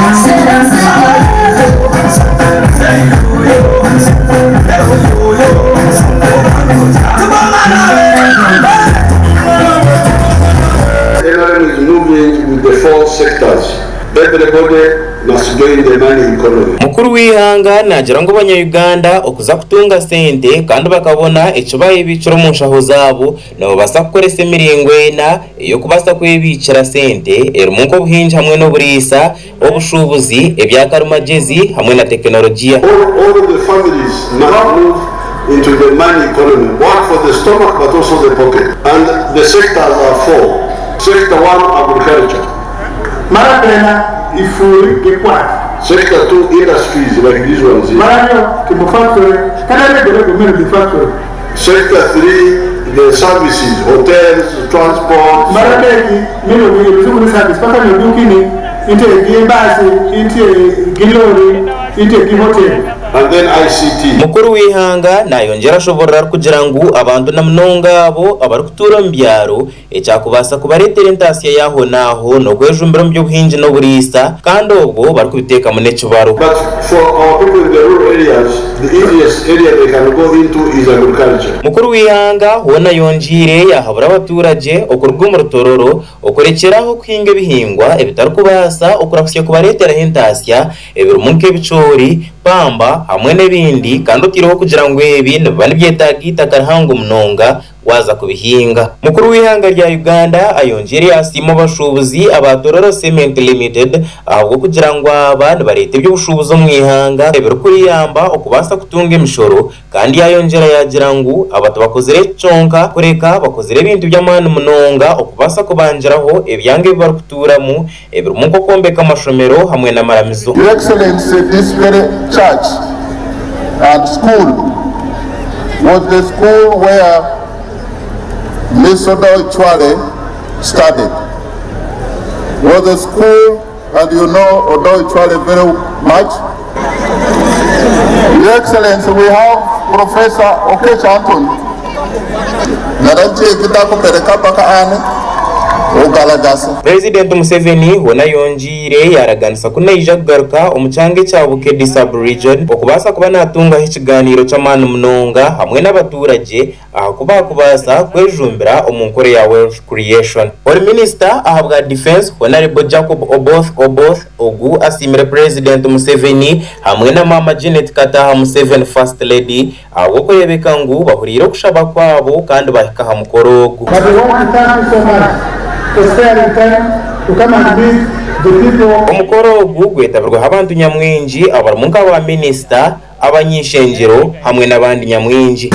NRM is moving with the four sectors. Everybody must join the money economy. Mukuru w'ihanga nagira ngo abanya-Uganda okuza kutunga sente kandi bakabona ekibaye ibiciro mu nshaho zabo nabo basa gukoresa emiringo ena iyo kubasa kwebikira sente erumunko buhinji hamwe n'oburisa obushubuzi ebyakarumagezi hamwe na teknolojia. All of the families must move into the money economy, work for the stomach but also the pocket. And the sectors are four. Sector 1, agriculture. Marapena ifuri gekwa. Sector 2, industries like these ones here. Marapena kibo factory. Kana le government factory. Sector 3, the services, hotels, transport. Marapena mimi ndio service paka ndio dukini into gimbasi into gilori into gihotel. And then ICT. Mukuru w'ihanga nayongera ashobora kugira ngo abantu namunonga abo abari kutura mbyaro ecyakubasa kubaretera entasiya yaho naho no kwejumbira mu byo buhinji no burisa kandi ubwo bari kubiteka mu necubaro. But for our people in the rural areas, the easiest area they can go into is agriculture. Mukuru w'ihanga hona yonjire yahabura abaturage okurwa mu rutororo okorekeraho kwinga bihingwa ebitari kubasa okurakusya kubaretera entasiya ebirumunke bicori pamba hamwe n'ebindi kandi utiriho kugira ngo ebi bani byetagita karhango munonga waza kubihinga. Mukuru w'ihanga rya Uganda ayongere asimo bashubuzi abatororo Cement Limited ahubwo kugira ngo abantu barete by'ubushubuzo mu ihanga ebero kuri yamba okubasa kutunga imishoro kandi yayongera yagira ngo abatu bakozere chonka kureka bakozere ibintu by'amana munonga okubasa kubanjiraho ebyange bari kuturamo ebero munko kombeka amashomero hamwe na maramizo. Your Excellency, this very church and school was the school where Miss Odo Chwale studied. Was the school, and you know Odo Chwale very much. Your Excellency, we have Professor Okech Anton. Naranche kitako pereka paka ane. President Museveni wona yonjire yaraganisa kunaija kugaruka omucyange cya Bukedi sub-region okubasa kuba natunga ikiganiro cy'amana munonga hamwe n'abaturage akuba kubasa kwejumbira omunkore ya wealth creation. Foreign Minister ahabwa defense Honorable Jacob Oboth ogu asimire President Museveni hamwe na Mama Janet Kataha Museveni First Lady ahubwo yebeka ngo bahurira kushaba kwabo kandi bahikaha mukorogo. Omukoro gugwetabirwa abantu nyamwinji abaramunka aba minister abanyishengero hamwe n'abandi nyamwinji.